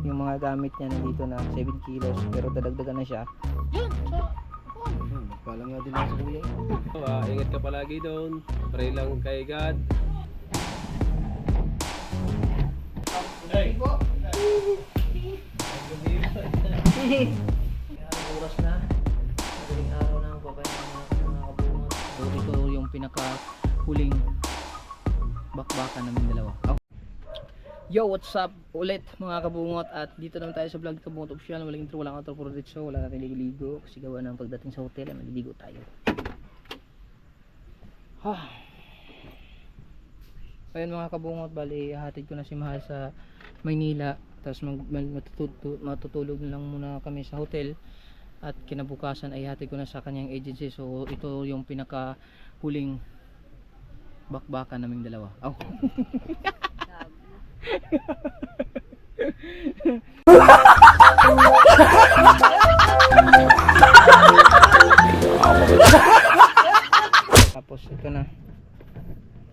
yung mga gamit niya nandito na 7 kilos pero dadagdagan na siya. Pala nga din ako sa kuya. Ingat ka palagi doon. Pray lang kay God. Hey! Oras na. Madaling araw na ang papayan ng mga kabungot. So ito yung pinaka-huling bakbakan namin dalawa. Yo, what's up ulit mga kabungot, at dito naman tayo sa vlog Kabungot Official. Walang intro, walang outro, puro diretso, wala natin ligo-ligo kasi gawa ng pagdating sa hotel ay maliligo tayo. Ayun mga kabungot, bali hatid ko na si Mahal sa Maynila, tapos matutulog lang muna kami sa hotel at kinabukasan ay hatid ko na sa kanyang agency. So ito yung pinaka huling bakbakan naming dalawa. Tapos ito na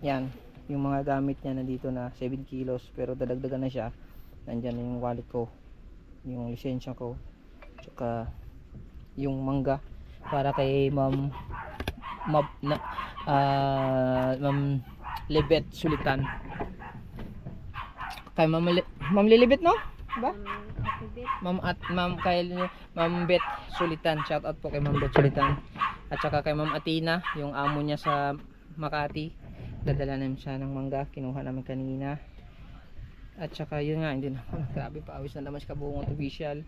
yan, yung mga gamit niya nandito na 7 kilos pero dadagdagan na siya. Nandyan na yung wallet ko, yung lisensya ko, tsaka yung mangga para kay Ma'am Libet Sulitan. Kay Ma'am Lilibet, no? Ba? Ma'am Bet Sulitan. Shout out po kay Ma'am Bet Sulitan. At saka kay Ma'am Atina, yung amo niya sa Makati. Dadala namin siya ng mangga, kinuha namin kanina. At saka yun nga, hindi na. Grabe, paawis na naman si Kabungot Official.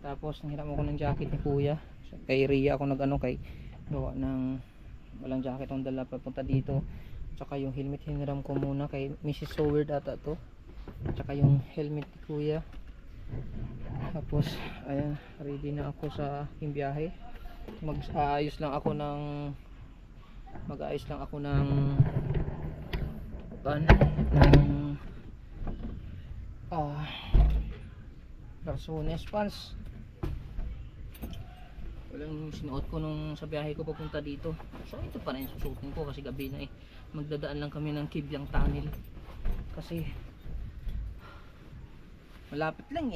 Tapos nanghiram ako ng jacket ni Kuya. Kay Ria ako kay gawa ng walang jacket ang dala papunta dito. Tsaka yung helmet hiniram ko muna kay Mrs. Soward ata to. Tsaka yung helmet ni Kuya. Tapos ayan, ready na ako sa aking biyahe. Mag-aayos lang ako ng Garsones pants. Walang sinuot ko nung sa biyahe ko papunta dito. So ito pa rin susuotin ko kasi gabi na magdadaan lang kami ng Kibyang Tunnel kasi malapit lang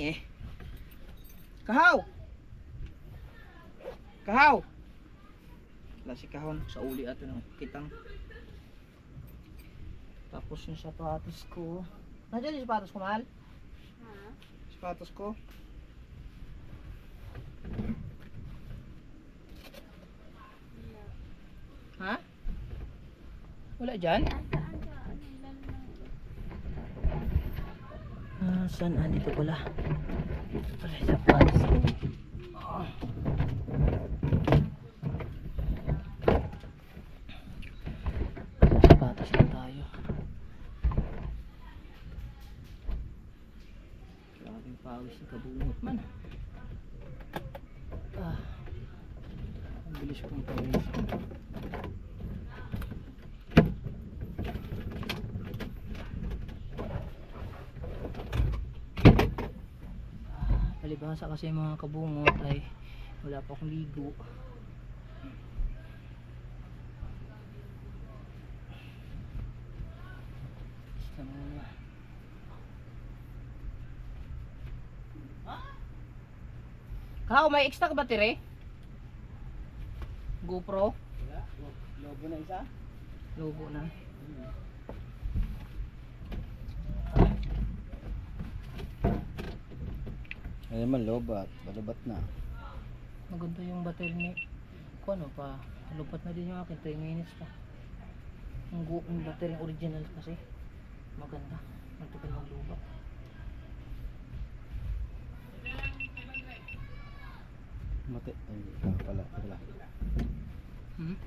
Kahaw wala si Kahon sa uli ato ng kitang. Tapos yung sapatos ko, nandiyan yung sapatos ko, Mahal? Sapatos ko ha? Wala dyan? Saan? Dito pala. Wala sapatos ko. Sapatos lang tayo. Grabing pawis ng Kabungot man. Ang bilis kong pawis. Palibhasa kasi mga kabungot ay wala pa akong ligo. Basta muna. Kahaw, may extra ka battery? GoPro? Wala. Lobo na isa? Lobo na. Ay naman, lobat. Balubat na. Maganda yung battery ni ano pa, lupat na din yung akin, 3 minutes pa. Yung battery original kasi maganda, matipid maglubat. Mati. Pala.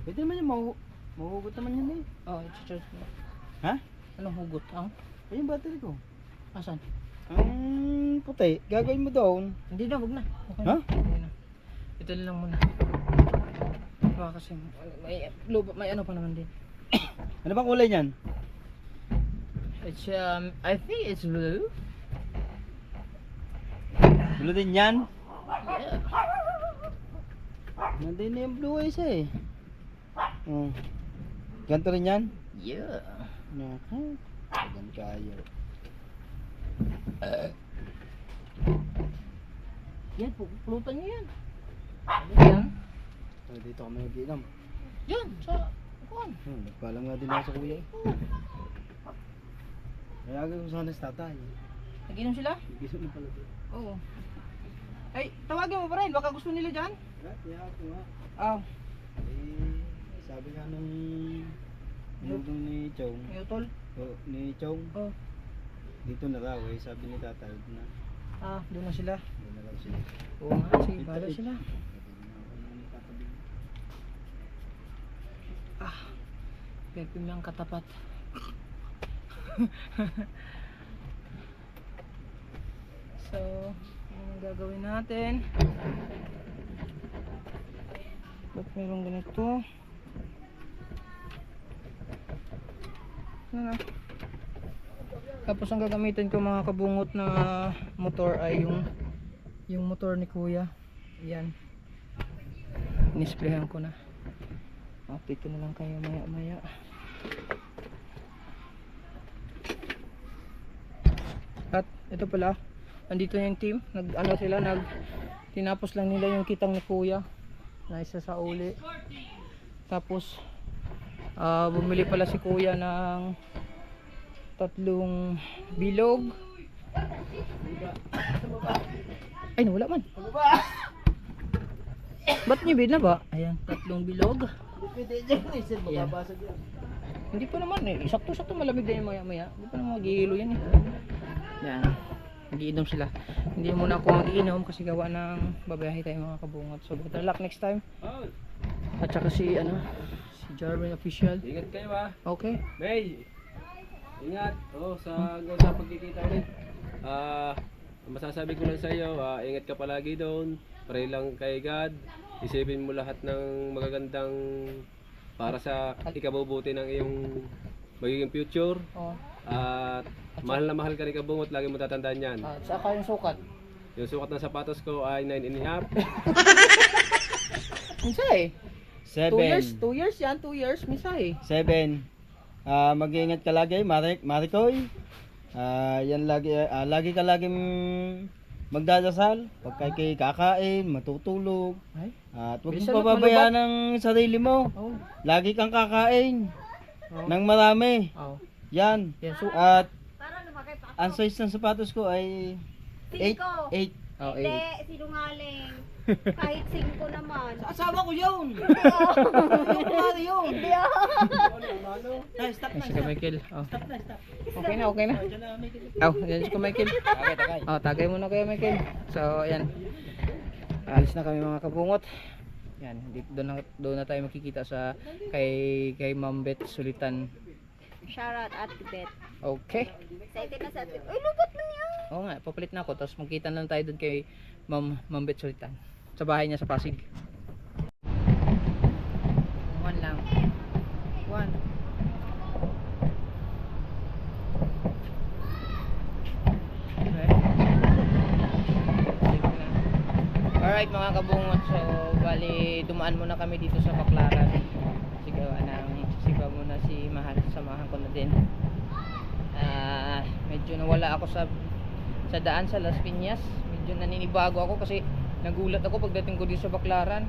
Pwede naman yung mahugot naman yun i-charge mo. Ha? Anong hugot? Ay yung battery ko. Asan? Ang puti, gagawin mo doon. Hindi na, wag na. Okay Ha? Hindi na. Ito lang muna. Kasi may ano pa naman din. Ano bang kulay niyan? It's I think it's blue. Blue din yan? Yeah. Nandun na yung blue eyes Ganto rin yan? Yeah. Naku, gan kayo. Yan, pulutan nyo yan. Yan. Dito kami nag-inom. Yan, sa kuwan. Nagpaalam nga din ako sa kuya. Kaya ko sana sa tatay. Nag-inom sila? Nag-inom na pala doon. Oo. Ay, tawagin mo pa rin. Baka gusto nila dyan. Kaya ako nga. Ah, Sabi nga nung nung ni Chong. Utol. Ni Chong. Oh. Dito na raw eh. Sabi ni tatay na. Doon na sila. Doon na raw sila. Oo nga, sige, bahala sila. Pepim lang katapat. So, anong gagawin natin? Ba't mayroong ganito? Ano na? Tapos ang gagamitin ko mga kabungot na motor ay yung motor ni kuya. Yan. Inisplayhan ko na. Update ko na lang kayo maya maya. At ito pala, andito na yung team. Tinapos lang nila yung kitang ni kuya na isa sa uli. Tapos bumili pala si kuya ng 3 bilog. Ay, nawala man. Ba't niyo na ba? Ayan, 3 bilog. Ayan. Hindi pa naman eh. Sakto-sakto malamig na yung maya-maya. Hindi pa naman maghihilo yan eh. Yan. Nagiinom sila. Hindi muna ako magiinom kasi gawa ng babayahe tayo mga kabungot. So better luck next time. At saka si Jarvin official. Ingat kayo ha. Okay. May! Ingat! Sa pagkikita ulit. Masasabi ko lang sa iyo, ingat ka palagi doon. Pray lang kay God. Isipin mo lahat ng magagandang para sa ikabubuti ng iyong magiging future. Oh. At mahal na mahal ka ni Kabungot, lagi mo tatandaan yan. At saka yung sukat. Yung sukat ng sapatos ko ay 9.5. Minsay. 7. 2 years yan. 2 years. Minsay. 7. Mag-iingat ka lagi, Marikoy. Yan lagi ka laging magdadasal. Pag kay kakain, matutulog. Ay. At huwag Bilisan mong mo, pababayaan ng sarili mo. Oh. Lagi kang kakain Oh. ng marami. Oh. Yan. Yan. At ang size ng sapatos ko ay 8. 5. 8. Oh, Hindi, sinungaling. Kahit 5 naman. Asawa ko yun. Kumari yun. Hindi ah. Ay, si Michael. Oh. Okay na, okay na. Oh, yan si Michael. Oh, tagay muna kayo Michael. So, ayan. Alis na kami mga kabungot. Yan, doon na tayo makikita sa kay Ma'am Beth Sulitan. Shoutout at Bet. Okay. Excited na sa atin. Uy, lubot man yan. Oo nga, papalit na ako. Tapos magkita na lang tayo doon kay Ma'am Beth Sulitan. Sa bahay niya sa Pasig. 1 lang. 1. Alright mga kabungot, so bali dumaan muna kami dito sa Baclaran. Sigawa ng sigaw muna si Mahal, samahan ko na din. Medyo nawala ako sa daan sa Las Piñas. Medyo naninibago ako kasi nagulat ako pagdating ko dito sa Baclaran.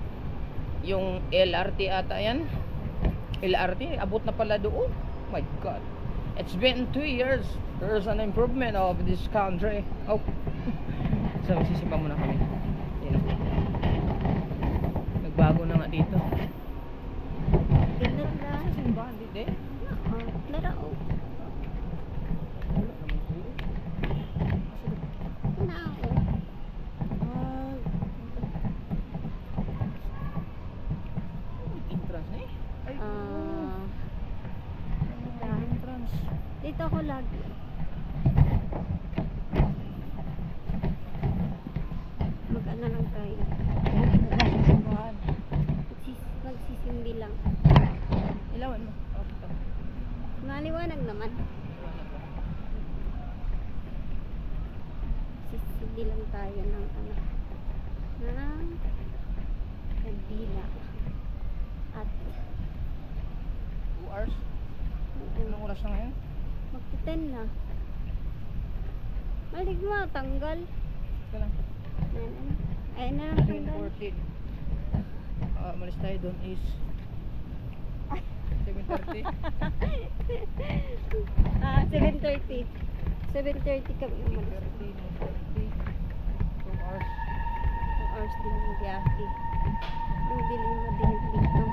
Yung LRT ata yan. LRT, abot na pala doon. Oh my God. It's been 2 years. There's an improvement of this country. Oh. So magsisimba muna kami. Yan. Nagbago na nga dito. Ganda na. Simba, hindi din. Narao. Nao. Entrance na eh. Ay, entrance. Dito ako lagi. Mag-ano lang tayo. Simbahan. Magsisimbi lang. Ilawan mo. Okay. Maliwanag naman. Sisimbi lang tayo ng ano. Ng kandila. At 2 hours. Anong oras na ngayon? magti-10 na. Malig mo, tanggal. Ito lang. Ayun na lang tanggal. 7:14. Malis tayo doon is 7:30. 7:30. 7:30 kami umalis. 2 hours. 2 hours din yung biyahe. Ang dilim na din dito.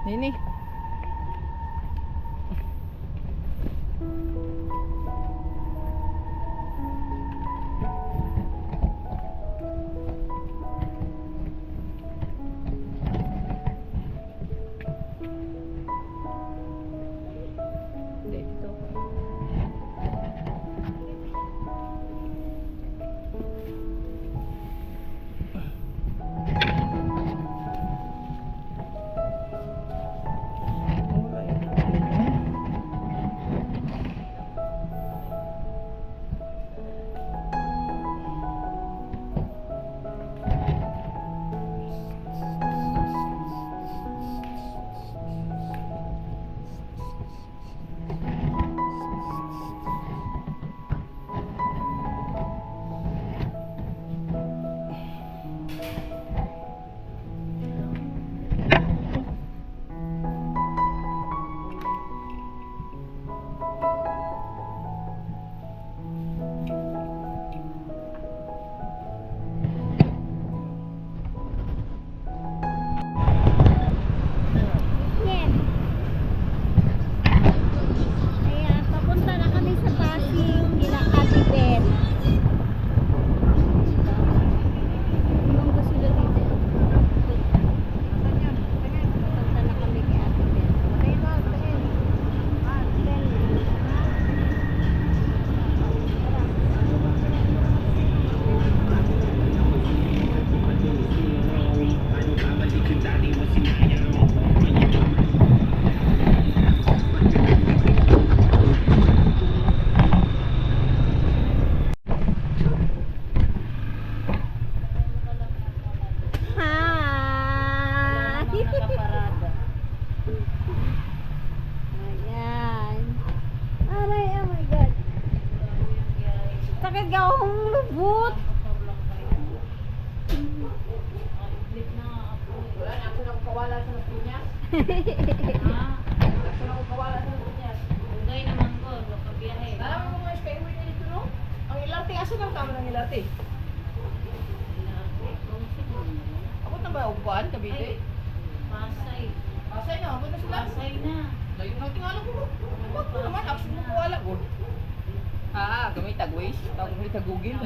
Nini. Dito. Wala yun. Yes. Ayan, papunta na kami sa Pasig kila Ate Beth. Lumangga sila dito. Papunta na kami kay Ate Beth. Hi! Ayan. Aray, oh my God. Sakit ka akong lubot. Wala na ako nakakawala sa Piñas. Ako nakakawala sa Piñas. Ugay naman ko, kabiyahe. Alam mo mga skyway na dito, no? Ang ilarte, asa lang tama ng ilarte? Ako na ba upuan, Cavite? Pasay. Asay na, ako na sila. Pasay na. Layo na tingala ko. Wag ko naman, ako mo ko wala ko. Gamit tag-ways. Tawag mo tag-google.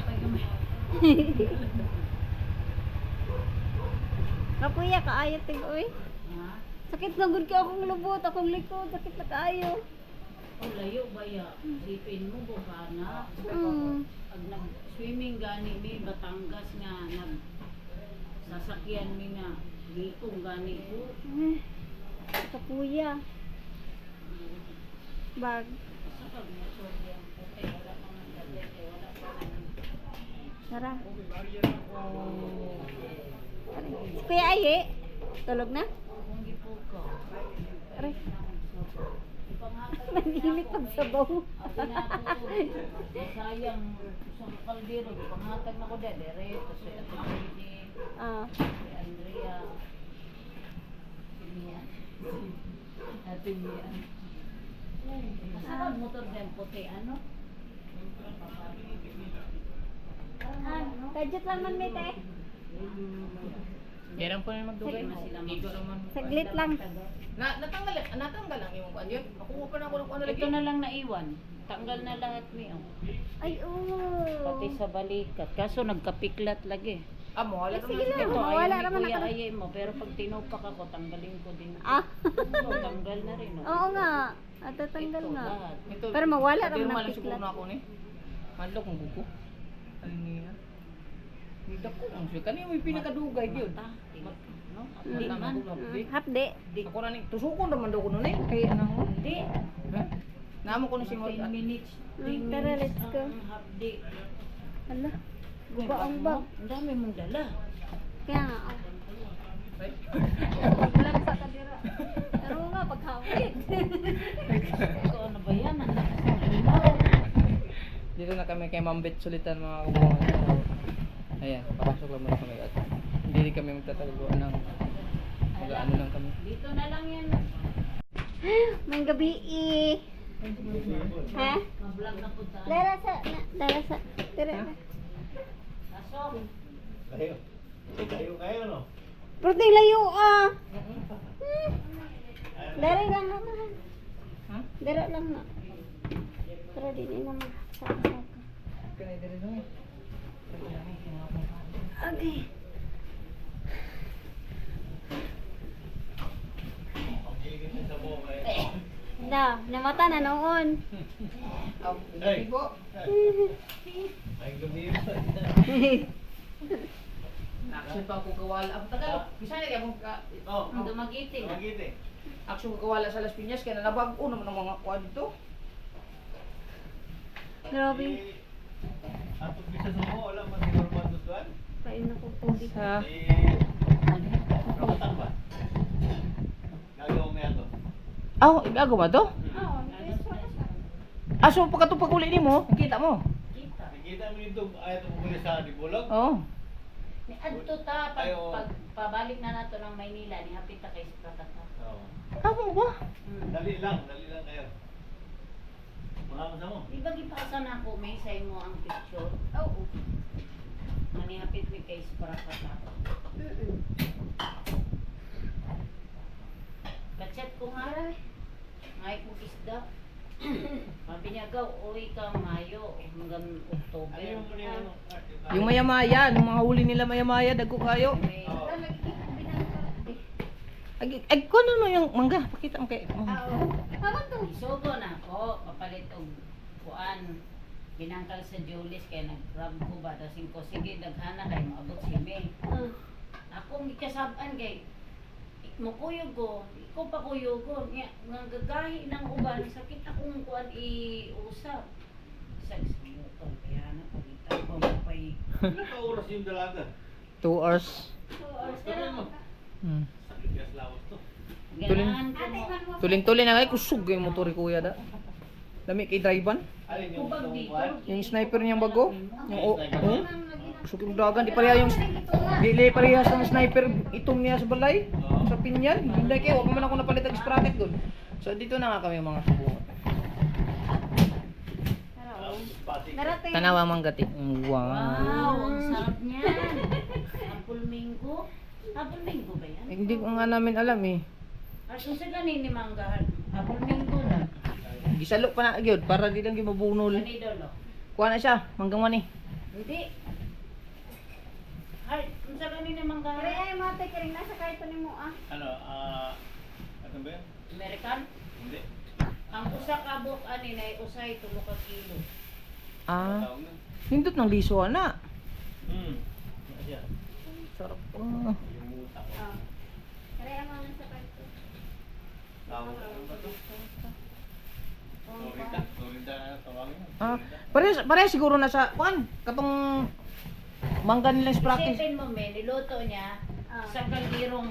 Kapuya, kaayo tig, uy. Ha? Sakit na gud ka akong lubot, akong likod, sakit na kaayo. O layo ba ya? Sipin mo ko ka na. Pag nag-swimming gani mi, Batangas nga, sasakyan mi nga, likong gani ko. Kapuya. Bag. Sa pag motor yan, okay, wala pa man gadget, wala pa man. Tara. Si Kuya Aye, tulog na? Kung gipo ko, Aray, ipanghatag nangilit pag sabaw. Abi na ako, sayang sa kaldero, ipanghatag na ko dire, tapos si Ate Jenny, Ah, si Andrea, si Mia, Ate Mia. Masarap motor din puti, ano? budget lang man may te. Kailan po na magdugay? Dito naman. Saglit lang. Natanggal lang yung ano yun. Ako pa na ako ng ano lagi. Ito na lang naiwan. Tanggal na lahat niyo. Ay, oo. Pati sa balikat. Kaso nagkapiklat lagi. Mo, wala Sige naman. lang, Ito, wala ayaw naman ni Kuya ako. Ayay mo. Pero pag tinupak ako, tanggalin ko din. Ah, So, tanggal na rin. Oh. oo nga. At tatanggal Ito, nga. lahat. Ito, Pero mawala sabi rin mo, ng malang siguro piklat. na ako ni. Manlok ng buko. Ano niya? Dito ko. Ang siya. Kanina may pinakadugay yun. Mata, tinik, no? Hindi Di man. Hapde. Ako na ni. Tusukon naman daw ko nun eh. Kaya ano ko. Hindi. Namo ko na si 10 minutes. Tara, let's go. Ang hapdi. Hala. Guba ang bag. Ang dami mong dala. Kaya nga. Right? kami kay Ma'am Bet Sulitan mga kabungan. Ayan, papasok lang muna kami at hindi rin kami magtataguan ng mag-ano lang kami. Dito na lang yan. May gabi Ha? Mablog na punta. Darasa. Tira na. Pasok. Kayo no? Pero di layo Dari lang naman. Ha? Dari lang na. Pero di naman magsaka-saka. Kanay diri lang. Okay. Na, namata na noon. Hey. po. Ay, gabi. Action pa ako kawala. Ang Tagalog. Bisa na kaya ka. Oh, Ang dumagiting. magiti. Action ko kawala sa Las Piñas kaya nabag-o naman ang mga kuha dito. Grabe. Ato bisa sa mo, wala man siguro pandusuan. Pain ako tubig. Sa Rakatan ba? Gagawa mo yan to. Igago ba to? Oo, Aso pagkatupag uli nimo, kita mo. Kita. Nakikita mo dito, ayaw ito muli sa Dibulog. Oo. Ni adto ta Ayo. pag pabalik na nato ng Maynila ni hapit ta kay Pratata. Oo. Amo ba? Dali lang kayo. Mga mo. Di ba gipasa na ako may say mo ang picture? Oo. Mani hapit mi kay Pratata. Kachat ko nga ngay kong isda. Mapinagaw, uwi ka Mayo hanggang October. Ano yung muli ano? Yung maya-maya, nung mga huli nila maya-maya, dagko kayo. May- Ay, kuno mo yung mangga, pakita mo kay. Isugo na ako, papalit og kuan. Binangkal sa Julis kay nag-grab ko ba dasing ko sige daghana kay maabot si May. Ako gikasab-an kay mukuyog ko, ikaw pa kuyog ko. Nga gagahi ng uban, sakit akong kuan i-usap. Sa ismuton kaya na pagita ko mapay. Ilang ka oras yung dalaga? 2 hours. Hmm. Sakit gas lawas to. Ganahan ko mo. Tulin-tulin na kay kusog yung motor ni kuya da. Dami kay drivean. Alin yung Kubag itong dito. kuwan? Yung sniper niyang bago. Yung kusog yung dagan, di pareha yung dili pareha sa sniper itong niya sa balay. Oo. Sa pinyan. Hindi kay wag man ako napalit ang sprocket doon. So dito na nga kami mga subungan. Pati. Tanawa manggati. Wow. Wow, ang sarap niyan. Apple mango. Apple mango ba yan? Hindi ko nga namin alam eh. At kung sa ganin ni manggahan, apple mango na. Gisalo pa na gyud para di lang gimabunol. Ganidolo. Kuha na siya, manggang mani. Hindi. Ay, kung sa ganin ni Kaya manggahan, ay mate kering nasa kahit ni mo Ano, ano ba yan? American, Hindi. ang usa ka book ani na usay 3 ka kilo. Ah, Tawag na. hindot ng liso na. Ano siya? Sarap. Yung muta ko. Kaya mo nasa kahit Tawag ano ba to? Florida na tawagin mo. Pare siguro na sa kuan katong mangga nilang sprocket. Isipin mo, men, niluto niya sa kaldirong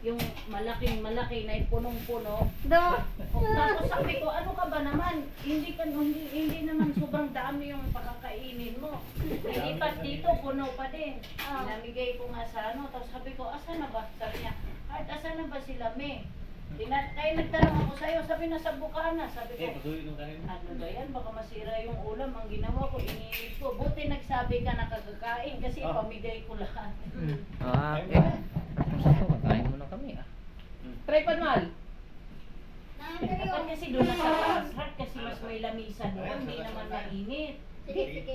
yung malaki na punong-puno. Do. Tapos sabi ko, ano ka ba naman? Hindi naman sobrang dami yung pakakainin mo. Ilipat dito, puno pa din. Namigay ko nga sa ano, tapos sabi ko, asa na ba? Sabi niya, kahit asa na ba sila, me? Kaya nagtanong ako sa'yo, sabi nasa bukana. Sabi ko, Pasuhin nung kanina. ano ba yan? Baka masira yung ulam. Ang ginawa ko, iniinit ko. Buti nagsabi ka na kagakain kasi pamigay ko lahat. Kung sa to, kakain muna kami ah. Tripod mal. Dapat kasi doon na sa taas, heart, kasi mas may lamisa doon, hindi naman mainit.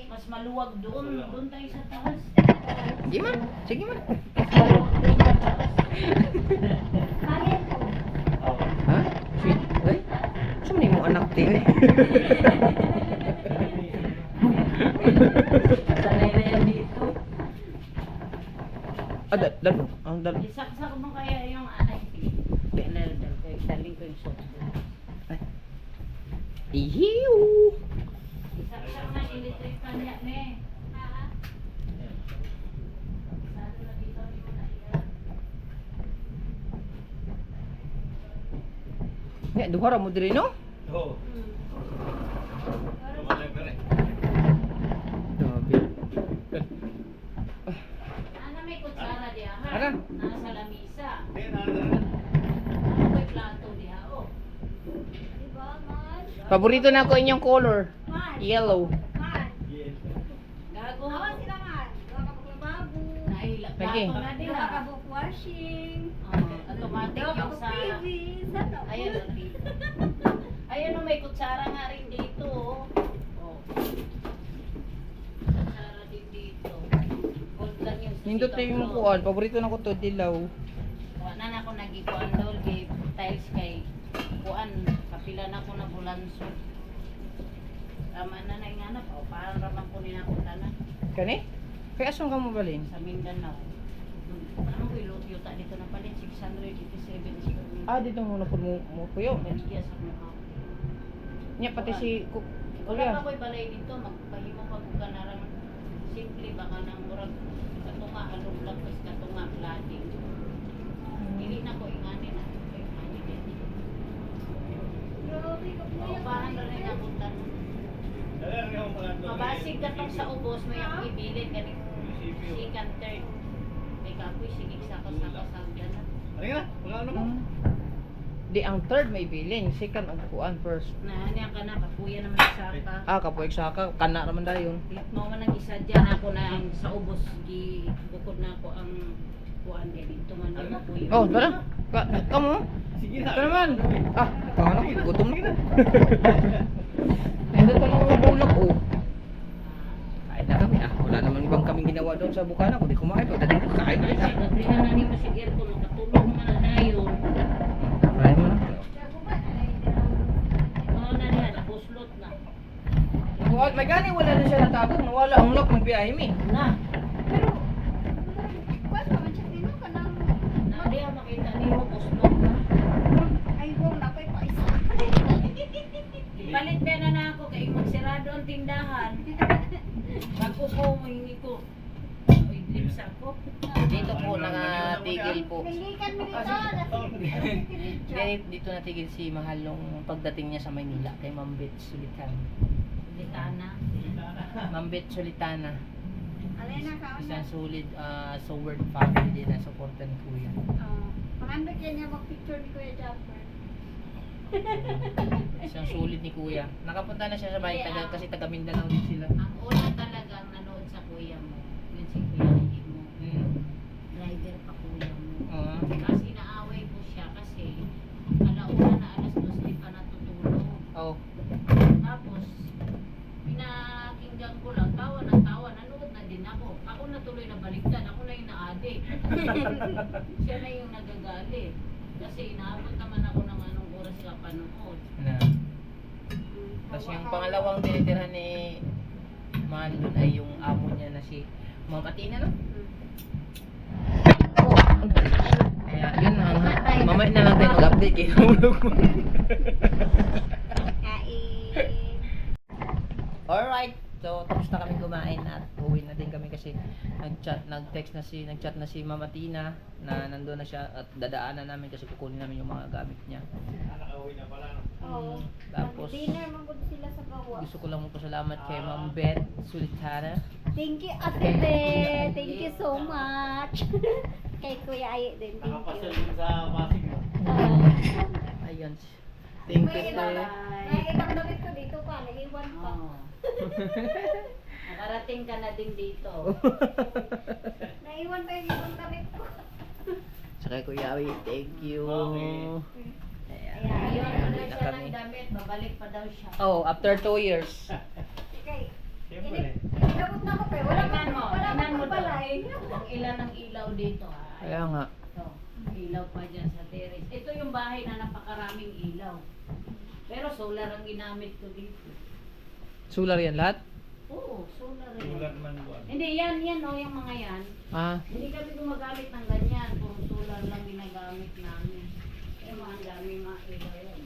Mas maluwag doon, doon tayo sa taas. Sige man, sige man. Bakit? Ha? Sweet. Ay, saan mo anak din eh? Sanay na yan dito. Dalo. Isaksak mo kaya yung anay. Daling ko yung sauce doon. Ihiw! Isaksak na electric fan niya, ne. Sado na dito, hindi mo na iyan. Nga, duhara mo diri no? Oo. Lumalay ka rin. Nasa lamisa. Ano ba yung plato diha? Oh. Diba, man? Paborito na ko inyong color. Man. Yellow. Man. Gago. Awan sila, man. Diba ka maglabago? Nahila. Lagi. Plato na Diba diha. ka book washing? Automatic Diba ka yung book sa... TV? Sana. Ayan, ayan o, may kutsara nga rin dito. Oh. Kutsara din dito. Gold lang yung sa Nindot na yung kuan. Paborito na ko to dilaw. Wala na ako nag-ikuan doon kay tiles kay kuan. Kapila na ko na bulanso. Tama na na yung anak. O, parang ramang ko nila ko na Kani? Kaya asan ka mo balin? sa Mindanao. Ano ko yung yuta dito na palit? 687 square meter. Ah, dito muna po mo kuyo. Baligya sa mukha. Nya pati si Wala kuya. pa ko'y balay dito, magpahimo pa ko ka narang simple baka nang murag katunga halong lang kas katunga flooding. Dili na ko ingani na ko ingani din. Grabe ka po yan. Paupahan ra rin ang utan. Mabasig ka tong sa ubos mo yung ibilin ganing second third. May kapoy sigig sa kasaka sa gana. Hmm. Di ang third may bilin, second ang kuan first. Na niya ka na kapuya naman sa ka. Ah, kapoy saka kana naman dayon. Mao man ang isa diyan ako na ang sa ubos gi bukod na ako ang kuan ganito man yung kapuy. Oh, tara. Kamo. Ito naman. Ah, paano ko gutom na. Ito lang ang bulak oh. Kain na kami ah. Wala naman ibang kaming ginawa doon sa bukana. Kundi kumain. Pagdating ko, kain ulit ah. Tingnan na ni mo si aircon makatulog man na tayo. Kain mo na. Mao na niya nabuslot na. May gani wala na siya natagong. Nawala ang lock magbiyahe mi. Na, Pero, kuwan pa man siya dino ka nang... na diya makita niyo buslot na. Ay, wow, napay pa isa. Ipalit pa na ako kay magsirado ang tindahan. Bago ko hingi ko. Oy, lips ako. Dito po nakatigil po. Pilikan mo dito. Dito natigil si Mahal nung pagdating niya sa Maynila kay Ma'am Bet Sulitana. Litana. Ma'am Bet Sulitana. Alay na ka. Isang solid Soward family din na supportan ni Kuya. Pangandot yan niya mag-picture ni Kuya Jaffer. Isang solid ni Kuya. Nakapunta na siya sa bahay kasi taga Mindanao din sila. Ang una talagang nanood sa kuya mo. Yun si Kuya Nigig mo. Driver pa kuya mo. Oo. Kasi inaaway ko siya kasi alauna na alas 2 di pa natutulog. Oh. Tapos, pinakinggan ko lang, tawa ng tawa, nanood na din ako. Ako na tuloy na baliktad, ako na yung na-addict. Siya na yung nagagalit. Kasi inaabot naman ako ng anong oras ka panood. Na. Tapos yung pangalawang tinitirhan ni Mahal doon ay yung amo niya na si Ma'am Atina, no? Kaya yun ang mamaya na lang tayo mag-update kay Hulog mo. Kain. Alright. So tapos na kami kumain at uwi na din kami kasi nag-chat na si Ma'am Atina na nandoon na siya at dadaanan namin kasi kukunin namin yung mga gamit niya. Oo. Tapos Dinner man gud sila sa gawa. gusto ko lang magpasalamat kay Ma'am Bet Sulitana. Thank you, Ate Be. Thank you so much. Kay Kuya Aye din. Thank you. Ayun. Thank you, May sir. ibang damit ko dito pa. Naiwan pa. Oo. Nakarating ka na din dito. Naiwan pa yung ibang damit ko. Saka Kuya Awi, thank you. Ayan. Ayun, ano Uwi na siya kami. ng damit, babalik pa daw siya. Oh, after 2 years. Okay. Inabot na ako pa. Wala Tingnan mo, wala tingnan mo pa pala daw. eh. Ang ilan ng ilaw dito. Kaya nga. Ito, ilaw pa dyan sa terrace. Ito yung bahay na napakaraming ilaw. Pero solar ang ginamit ko dito. Solar yan lahat? Oo, solar rin. Hindi, yan, yung mga yan. Ah, Hindi kami gumagamit ng ganyan. Puro solar lang ginagamit namin. Eh, mga dami mga ilaw yan.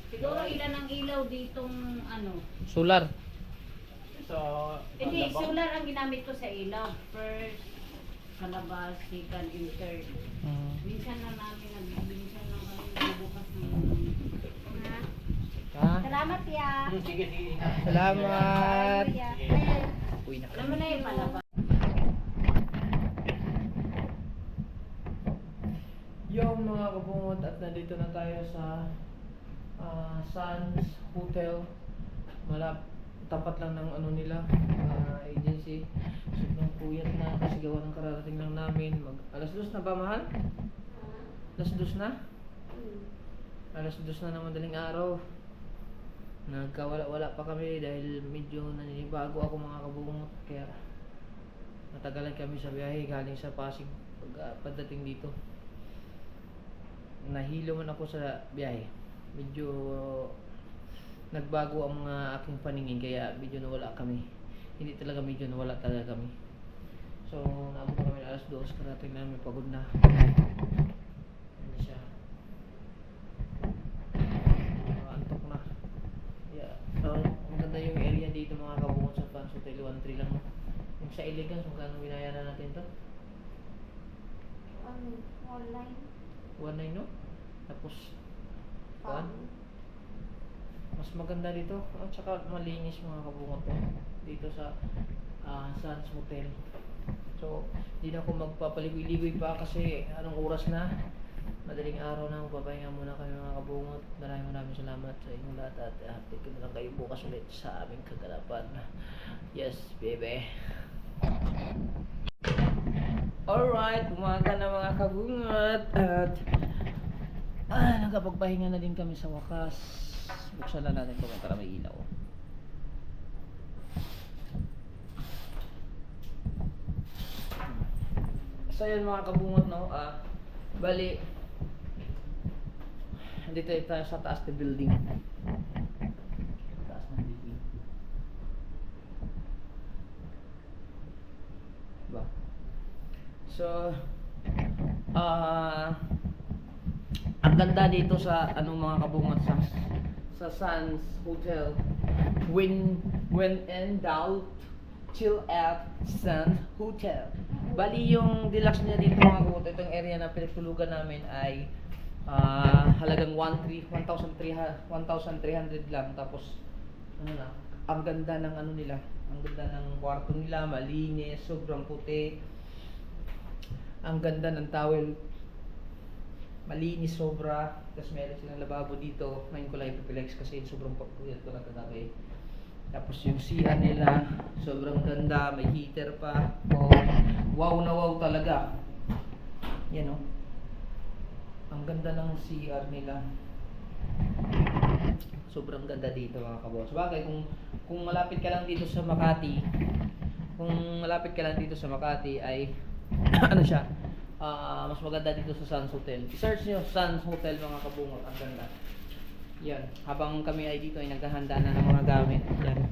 Siguro ilan ang ilaw ditong ano. solar. Hindi, solar ang ginamit ko sa ilaw. First, kalabas, second, and third. Minsan na namin, minsan na kami nagbubukas ng Ah, Salamat ya. salamat. Kuya. Uwi na alam mo kami. na yung palabas. Yung mga kabungot at nandito na tayo sa Sands Hotel. Tapat lang ng ano nila, agency. Sobrang puyat na kasi gawa ng kararating lang namin. Alas 2 na ba, mahal? Alas 2 na? Alas 2 na ng madaling araw. Nagkawala-wala pa kami dahil medyo naninibago ako mga kabungot. Kaya natagalan kami sa biyahe galing sa Pasig pagdating dito. Nahilo man ako sa biyahe. Medyo nagbago ang mga aking paningin kaya medyo nawala kami. Hindi talaga medyo nawala talaga kami. So naabot kami alas 2 karating namin pagod na. Hindi siya. Antok na. Yeah. Maganda yung area dito mga kabungot sa Fans Hotel 1-3 lang. Yung sa Elegance, magkano binayaran natin to? Online. 1.9 no? Tapos mas maganda dito at saka malinis mga kabungot dito sa Sands Hotel. So hindi na ako magpapaligoy-ligoy pa kasi anong oras na, madaling araw na. Magpapahinga muna kayo mga kabungot. Maraming salamat sa inyong lahat at update ko na lang kayo bukas ulit sa aming kaganapan. Yes baby. Alright, umaga na mga kabungot at nakapagpahinga na din kami sa wakas. Buksan na natin ito para may ilaw. So yan mga kabungot no, bali dito tayo sa taas ng building. Taas ng building. Ba? So ang ganda dito sa anong mga kabungot sa Sands Hotel. When in doubt, chill at Sands Hotel. Bali yung deluxe niya dito mga kabungot, itong area na pinagtulugan namin ay halagang 1,300 lang. Tapos ano na, ang ganda ng ano nila, ang ganda ng kwarto nila, malinis, sobrang puti. Ang ganda ng towel, malinis sobra. Tapos meron silang lababo dito. Ngayon ko lang ipiplex kasi sobrang papuyat ko na kagabi. Tapos yung CR nila sobrang ganda, may heater pa. Wow na wow talaga. Yan o. Ang ganda ng CR nila. Sobrang ganda dito mga kaboss. Bagay kung malapit ka lang dito sa Makati, ay ano siya, mas maganda dito sa Sands Hotel. I-search nyo Sands Hotel mga kabungot, ang ganda. Yan, habang kami ay dito ay naghahanda na ng mga gamit. Yan,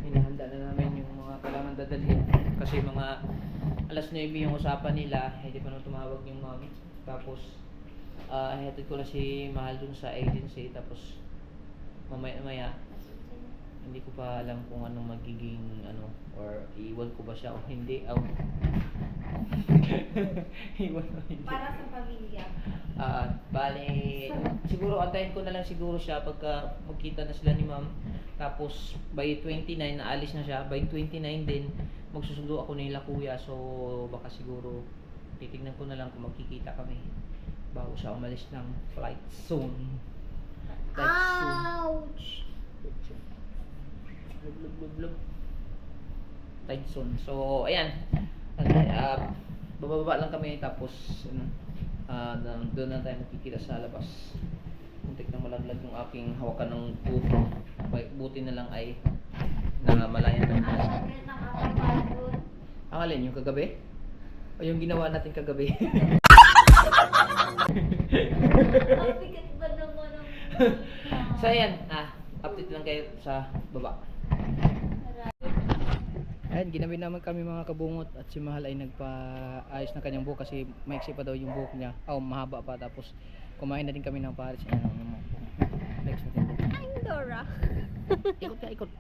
hinahanda na namin yung mga kailangan dadalhin. Kasi mga alas 9 yung usapan nila, hindi pa nung tumawag yung mami. Tapos, hatid ko na si Mahal dun sa agency. Tapos, mamaya hindi ko pa alam kung anong magiging ano, or iwan ko ba siya o hindi. Iwan o hindi. Para sa pamilya. Bali, siguro antayin ko na lang siguro siya pagka magkita na sila ni ma'am. Tapos by 29 naalis na siya. By 29 din magsusundo ako nila kuya. So baka siguro titignan ko na lang kung magkikita kami bago siya umalis ng flight soon. Ouch! Blub. Tide soon. So ayan. Bababa lang kami tapos doon na tayo makikita sa labas. Muntik na malaglag yung aking hawakan ng GoPro. Buti na lang ay malaya na ito. Ang alin, yung kagabi? O yung ginawa natin kagabi? Ang bigat ba naman ang So ayan, update lang kayo sa baba. Ayan, ginabi naman kami mga kabungot at si Mahal ay nagpa-ayos ng kanyang buhok kasi maiksi pa daw yung buhok niya. Mahaba pa. Tapos kumain na din kami ng pares. Next natin. Ay, Dora. Ikot.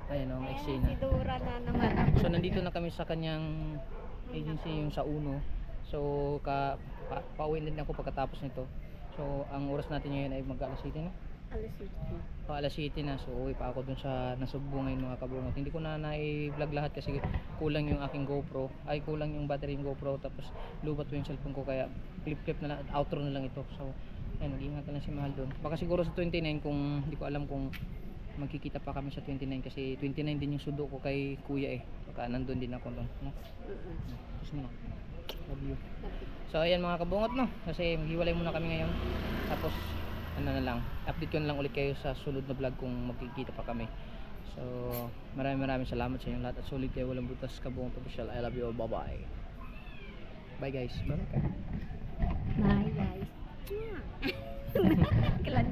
Ayan o, maiksi Ayan, si na. Dora na naman ako. So nandito na kami sa kanyang agency, yung sa Uno. So pauwi din ako pagkatapos nito. So ang oras natin ngayon ay mag-alas 7 na. Alas 8. Alas 7 na, so uwi pa ako dun sa Nasugbo ngayon mga kabungot. Hindi ko na na-vlog lahat kasi kulang yung aking GoPro, ay kulang yung battery ng GoPro, tapos lubat po yung cellphone ko, kaya clip na lang, outro na lang ito. So ayun, mag-ingat na lang si Mahal dun. Baka siguro sa 29, kung hindi ko alam kung magkikita pa kami sa 29, kasi 29 din yung sudo ko kay kuya baka nandun din ako dun, no? Kiss mo na, love you. So ayan mga kabungot, no, kasi maghiwalay muna kami ngayon, tapos ano na lang, update ko na lang ulit kayo sa sunod na vlog kung magkikita pa kami. So maraming salamat sa inyong lahat, at solid kayo, walang butas, Kabungot Official. I love you all, bye bye. Bye guys, bye. Bye guys. Kailan